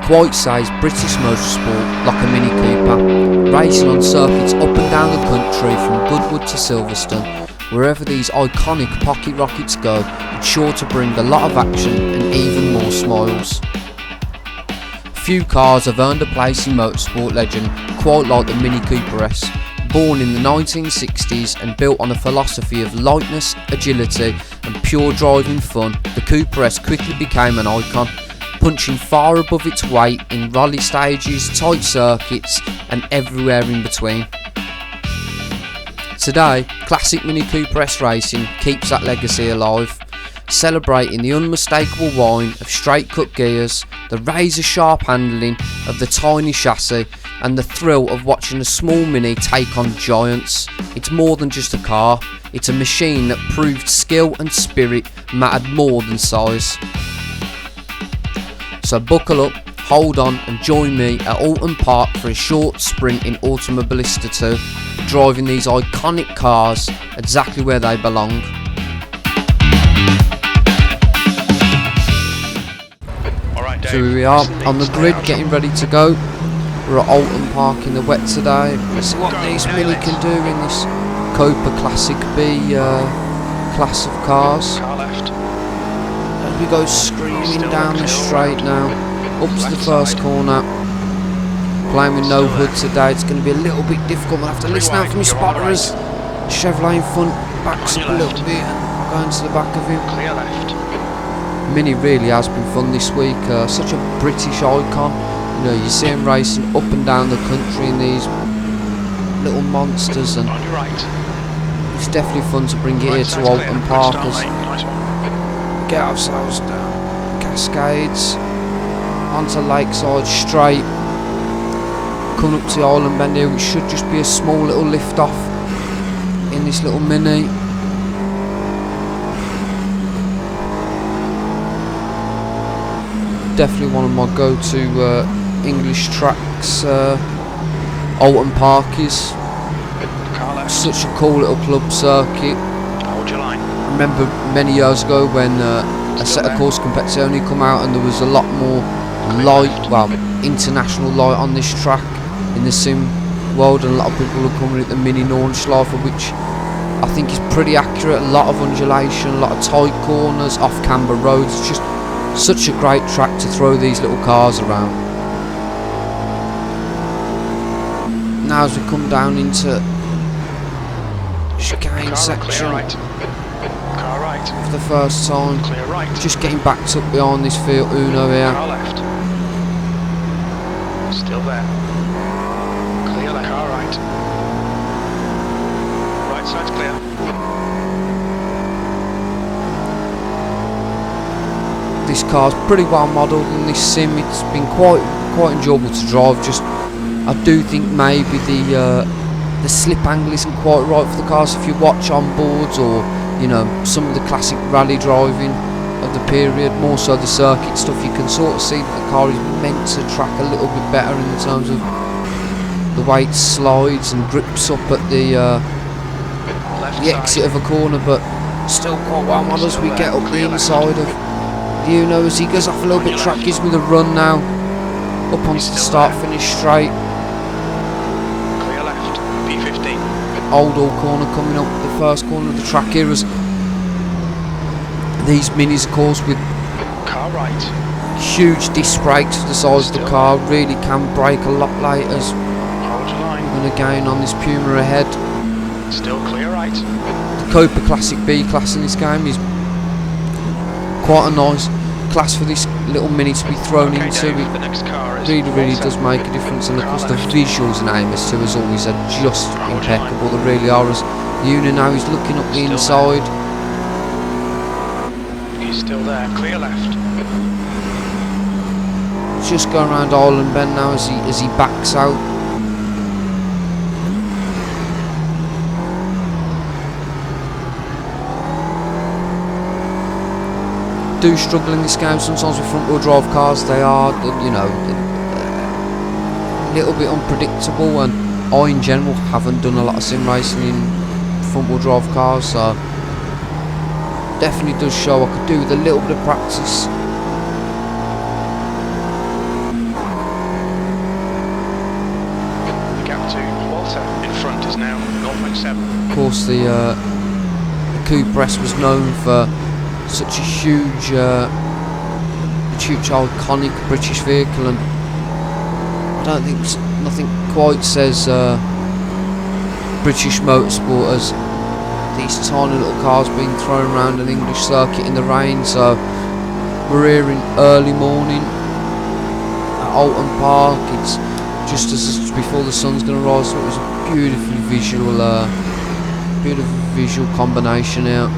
quite says British motorsport like a Mini Cooper, racing on circuits up and down the country from Goodwood to Silverstone. Wherever these iconic pocket rockets go, it's sure to bring a lot of action and even more smiles. Few cars have earned a place in motorsport legend quite like the Mini Cooper S. Born in the 1960s and built on a philosophy of lightness, agility and pure driving fun, the Cooper S quickly became an icon, punching far above its weight in rally stages, tight circuits and everywhere in between. Today, classic Mini Cooper S racing keeps that legacy alive, celebrating the unmistakable whine of straight cut gears, the razor sharp handling of the tiny chassis and the thrill of watching a small Mini take on giants. It's more than just a car, it's a machine that proved skill and spirit mattered more than size. So buckle up, hold on and join me at Alton Park for a short sprint in Automobilista 2, driving these iconic cars exactly where they belong. So here we are on the grid getting ready to go. We're at Alton Park in the wet today. Let's see what these Mini can do in this Cooper Classic B class of cars. As we go screaming down the straight now, up to the first corner. Playing with no hood today, it's going to be a little bit difficult. We'll have to listen out for my spotters. Chevrolet in front backs up a little bit and going to the back of him. Clear left. Mini really has been fun this week. Such a British icon. You know, you see him racing up and down the country in these little monsters, and On your right. it's definitely fun to bring it here to Alton Park as we get ourselves down Cascades onto Lakeside Straight, coming up to the Island Bend here, which should just be a small little lift off in this little Mini. Definitely one of my go-to English tracks. Alton Park is such a cool little club circuit. Hold your line. I remember many years ago when a set of course competizione come out and there was a lot more light, well, international light on this track in the sim world, and a lot of people are coming at the Mini Nordschleife, which I think is pretty accurate. A lot of undulation, a lot of tight corners, off camber roads. It's just such a great track to throw these little cars around. Now as we come down into chicane section Car right. for the first time, Clear right. just getting backed up behind this Fiat Uno here. Car left. Still there. Clear left. Car right. Right side's clear. This car's pretty well modelled in this sim. It's been quite enjoyable to drive. Just I do think maybe the slip angle isn't quite right for the cars. If you watch on boards or you know some of the classic rally driving of the period, more so the circuit stuff, you can sort of see that the car is meant to track a little bit better in terms of the way it slides and grips up at the exit of a corner, but still quite well modelled as we get up the inside of the Uno. As he goes off a little bit, track gives me the run now up onto the start finish straight. Clear left. P15. Old corner coming up the first corner of the track here, as these Minis of course with Car right. huge disc brakes for the size of the car really can brake a lot late, as Hold your line. we're going to gain on this Puma ahead. Still clear right. The Cooper Classic B class in this game is quite a nice class for this little Mini to be thrown Okay, into. Dave, It the next car is really does make a difference, and of course the visuals in AMS2 as always are just impeccable. They really are. As the Uno now is looking up the inside. He's still there. Clear left. Just going around Island Bend now as he backs out. Do struggle in this game sometimes with front wheel drive cars. They are, you know, a little bit unpredictable, and I in general haven't done a lot of sim racing in front wheel drive cars, so definitely does show I could do with a little bit of practice. kilometre in front is now 0.7. Of course, the Cooper S was known for such a huge iconic British vehicle, and I don't think nothing quite says British motorsport as these tiny little cars being thrown around an English circuit in the rain. So we're here in early morning at Alton Park. It's just as before the sun's going to rise, so it was a beautiful visual combination out.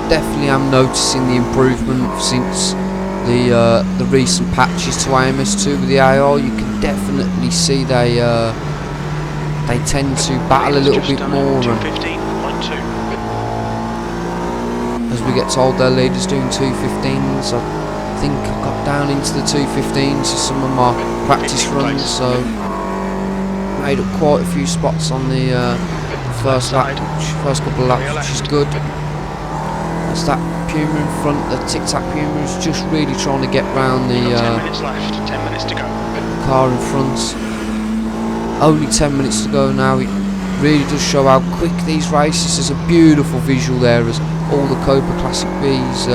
Definitely am noticing the improvement since the recent patches to AMS2 with the AI. You can definitely see they tend to battle a little bit more, and as we get told their leaders doing 215s, I think I got down into the 215s for some of my practice runs, so made up quite a few spots on the first couple of laps, which is good. As that Puma in front, the Tic Tac Puma is just really trying to get round the 10 minutes left, 10 minutes to go. Car in front. Only 10 minutes to go now. It really does show how quick these races. There's a beautiful visual there as all the Copa Classic Bs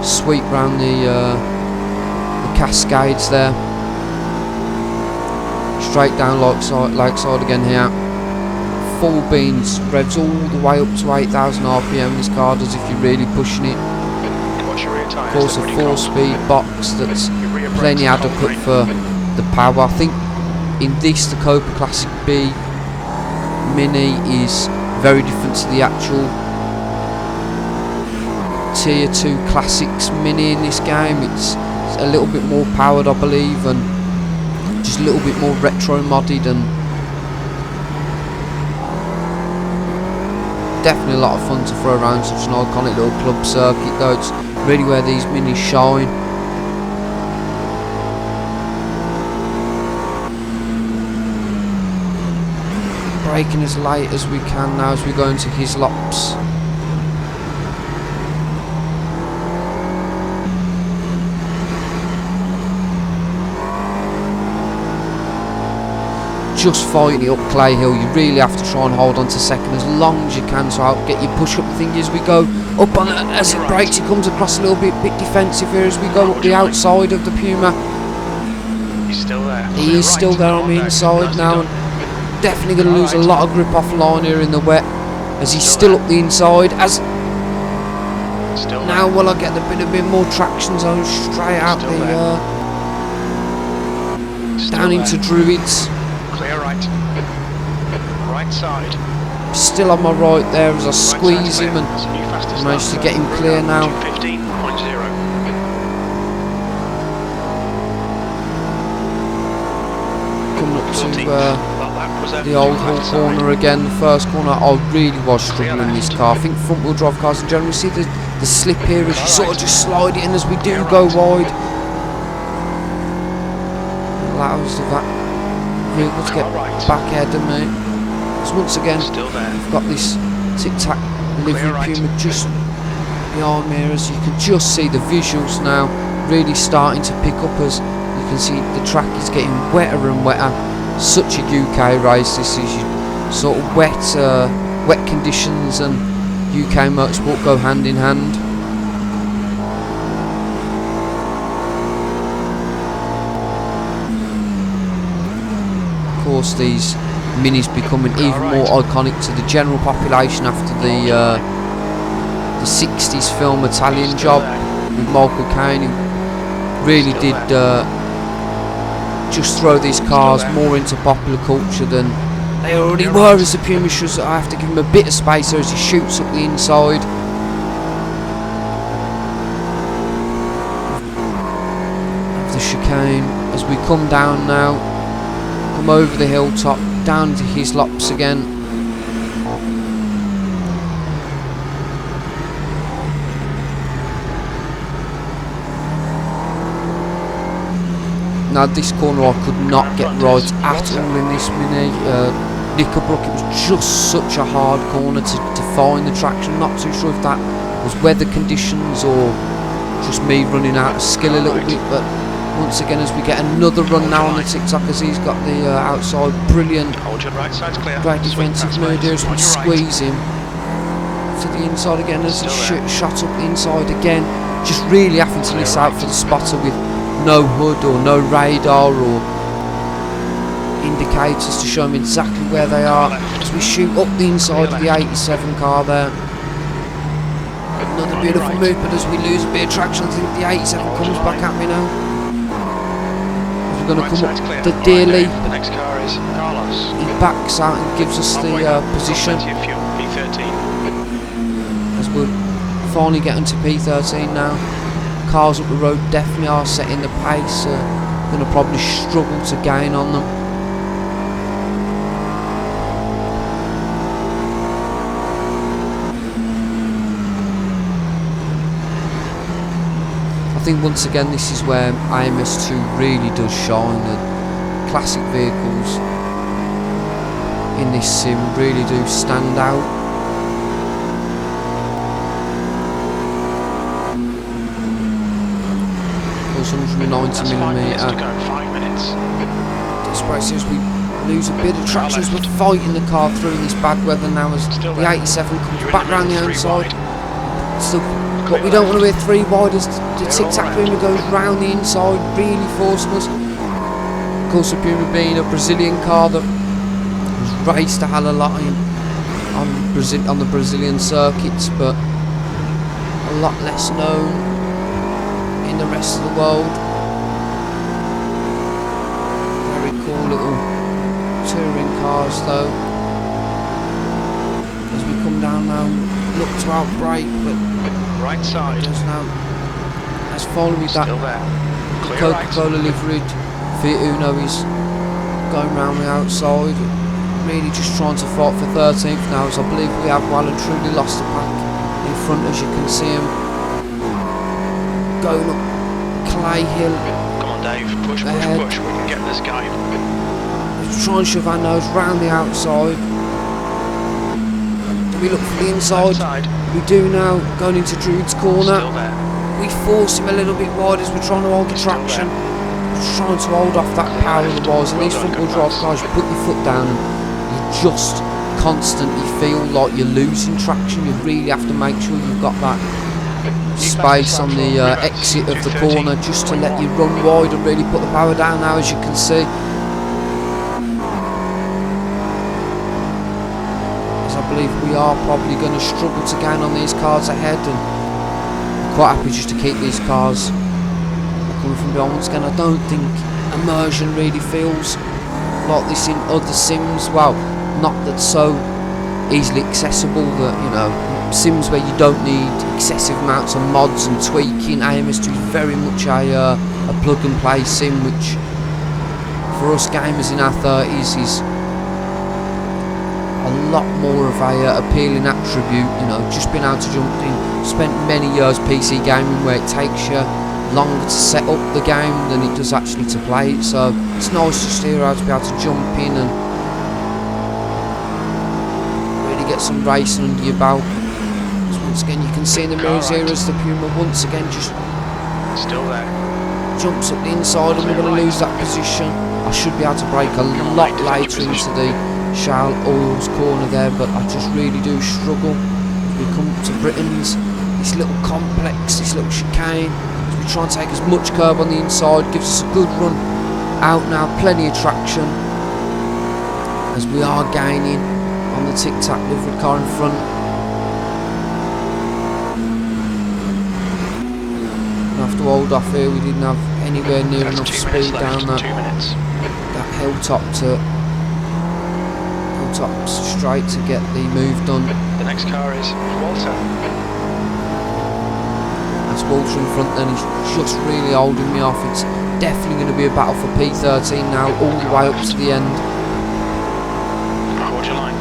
sweep round the cascades there. Straight down Lakeside again here. Full beans, revs all the way up to 8,000 RPM. This car does if you're really pushing it. Of course, a 4-speed box that's plenty adequate for the power. I think in this, the Copa Classic B Mini is very different to the actual Tier 2 Classics Mini in this game. It's a little bit more powered, I believe, and just a little bit more retro modded, and definitely a lot of fun to throw around such an iconic little club circuit, though. It's really where these minis shine. Braking as late as we can now as we go into his laps. Just fighting it up Clay Hill, you really have to try and hold on to second as long as you can, so I'll get your push up thing as we go up on it. As it breaks, it comes across a little bit defensive here as we go up the outside of the Puma. He's still there. He is still there on the inside now, and definitely going to lose a lot of grip off line here in the wet as he's still up the inside. As now will I get a bit more traction zone straight out the down into Druids. Clear right. Right side. Still on my right there as I squeeze him and manage to get him clear now. 215.0. Coming up to the old Hull corner again. The first corner, I really was struggling in this car. I think front wheel drive cars in general, see the slip here as you sort of just slide it in as we do go wide. Allows that vehicle to get back ahead of me. So once again, we've got this Tic Tac livery Puma just behind me, as you can just see the visuals now really starting to pick up as you can see the track is getting wetter and wetter. Such a UK race this is. Sort of wet conditions and UK motorsport go hand in hand. Of course, these minis becoming even more iconic to the general population after the 60s film Italian Job with Michael Caine, who really did just throw these cars more into popular culture than they already were as the Puma shoes. I have to give him a bit of space there as he shoots up the inside. Of the chicane as we come down now, come over the hilltop, down to his laps again. Now this corner I could not get right at all in this mini. Knickerbrook, it was just such a hard corner to find the traction. Not too sure if that was weather conditions or just me running out of skill a little bit, but once again as we get another run now on the TikTok, as he's got the outside, brilliant, great defensive move there as we squeeze him to the inside again as he shot up the inside again, just really having to miss out for the spotter with no hood or no radar or indicators to show him exactly where they are, as we shoot up the inside of the 87 car there. Another beautiful move, but as we lose a bit of traction, I think the 87 comes back at me now. We're going to come up the deer leap. He backs out and gives us the position. As we're finally getting to P13 now. Cars up the road definitely are setting the pace. Going to probably struggle to gain on them. I think once again this is where AMS2 really does shine. The classic vehicles in this sim really do stand out. Of course, 190mm. Desperately as we lose a bit of traction as we're fighting the car through this bad weather now, as the 87 comes back round the outside. But we don't want to be 3 wide as the tic-tac Puma goes round the inside, really forcing us. Of course, the Puma being a Brazilian car that was raced a hell of a lot on the Brazilian circuits, but a lot less known in the rest of the world. Very cool little touring cars though. As we come down now, look to outbrake, but right side does now. Let's follow with that Coca-Cola liveried Fiat Uno is going round the outside, really just trying to fight for 13th now, as I believe we have well and truly lost the pack in front, as you can see him going up Clay Hill. Come on Dave, push, we can get this guy. Let's try and shove our nose round the outside. We look for the inside. We do now, going into Druid's corner. We force him a little bit wide as we're trying to hold the traction. We're trying to hold off that power of the wires. And these front wheel drive cars, you put your foot down and you just constantly feel like you're losing traction. You really have to make sure you've got that space on the exit of the corner just to let you run wide and really put the power down now, as you can see. I believe we are probably going to struggle to gain on these cars ahead, and I'm quite happy just to keep these cars coming from behind. Once again, I don't think immersion really feels like this in other sims. Well, not that so easily accessible that, you know, sims where you don't need excessive amounts of mods and tweaking. AMS2 is very much a plug and play sim, which for us gamers in our 30s is a lot more of a appealing attribute. You know, just being able to jump in. Spent many years PC gaming where it takes you longer to set up the game than it does actually to play it, so it's nice just here to be able to jump in and really get some racing under your belt. So once again, you can see in the mirrors here as the Puma once again just still there, jumps up the inside, and we're going to lose that position. I should be able to brake a lot later into the Shell Oils corner there, but I just really do struggle. We come to Britain's, this little complex, this little chicane, as we try and take as much curb on the inside, gives us a good run out now, plenty of traction as we are gaining on the tic-tac livery car in front. We'll have to hold off here. We didn't have anywhere near enough speed down that hilltop straight to get the move done. The next car is Walter. That's Walter in front then, he's just really holding me off. It's definitely going to be a battle for P13 now, all the way up to the end. Hold your line.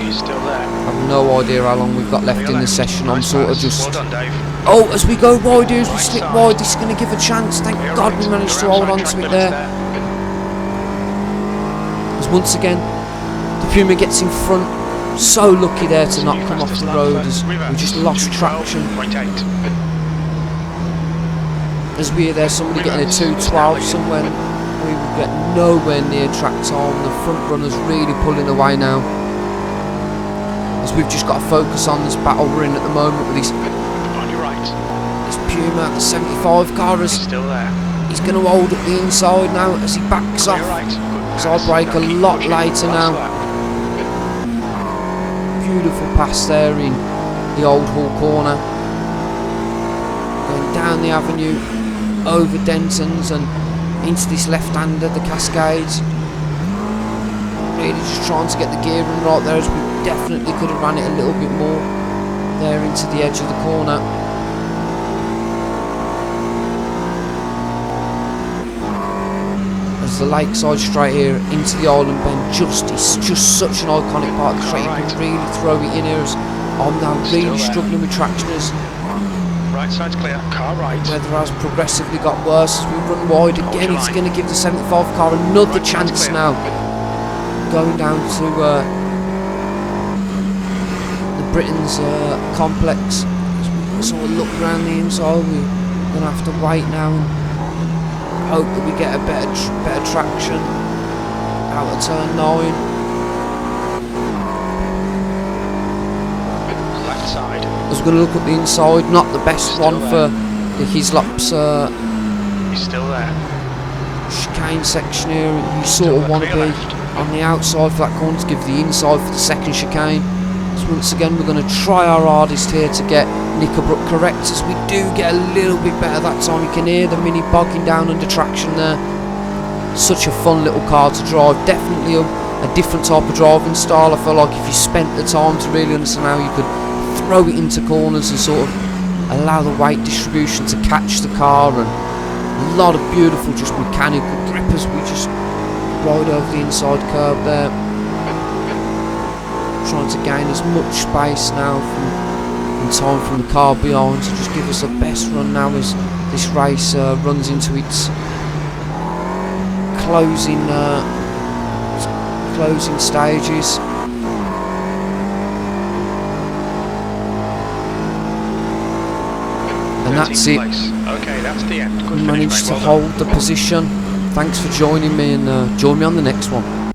He's still there. I have no idea how long we've got left in the session. I'm sort of just... Well done, Dave. Oh, as we go wide here, as we slip wide, this is going to give a chance. Thank God we managed to hold on to it there. As once again, the Puma gets in front, So lucky there to not come off the road as we just lost traction. As we hear there somebody getting a 212 somewhere, we will get nowhere near track time. The front runner's really pulling away now. As we've just got to focus on this battle we're in at the moment with this Puma, the 75 car is still there. He's going to hold at the inside now as he backs off. So I'll brake a lot later now. Beautiful pass there in the Old Hall corner. Going down the avenue, over Denton's and into this left-hander, the Cascades. Really just trying to get the gearing right there, as we definitely could have ran it a little bit more there into the edge of the corner. As the lakeside straight here into the Island Bend, it's just such an iconic part of the straight. You can really throw it in here, as I'm now really struggling with traction as right side's clear, car right. Weather has progressively got worse as we run wide again. It's going to give the 75 car another chance now. Going down to the Britain's complex. As we sort of look around the inside, we're going to have to wait now and hope that we get a better traction out of turn 9. Left side. As we're going to look at the inside, not the best one for the Hislop's He's still there. chicane section here. You sort of want to be on the outside for that corner to give the inside for the second chicane. So once again we're going to try our hardest here to get Knickerbrook correct, as we do get a little bit better that time. You can hear the Mini bogging down under traction there. Such a fun little car to drive, definitely a different type of driving style. I feel like if you spent the time to really understand how you could throw it into corners and sort of allow the weight distribution to catch the car, and a lot of beautiful just mechanical grip as we just ride over the inside curb there, trying to gain as much space now in time from the car behind to just give us the best run now as this race runs into its closing stages. And that's it. Okay, that's the end. We managed to hold the position. Thanks for joining me, and join me on the next one.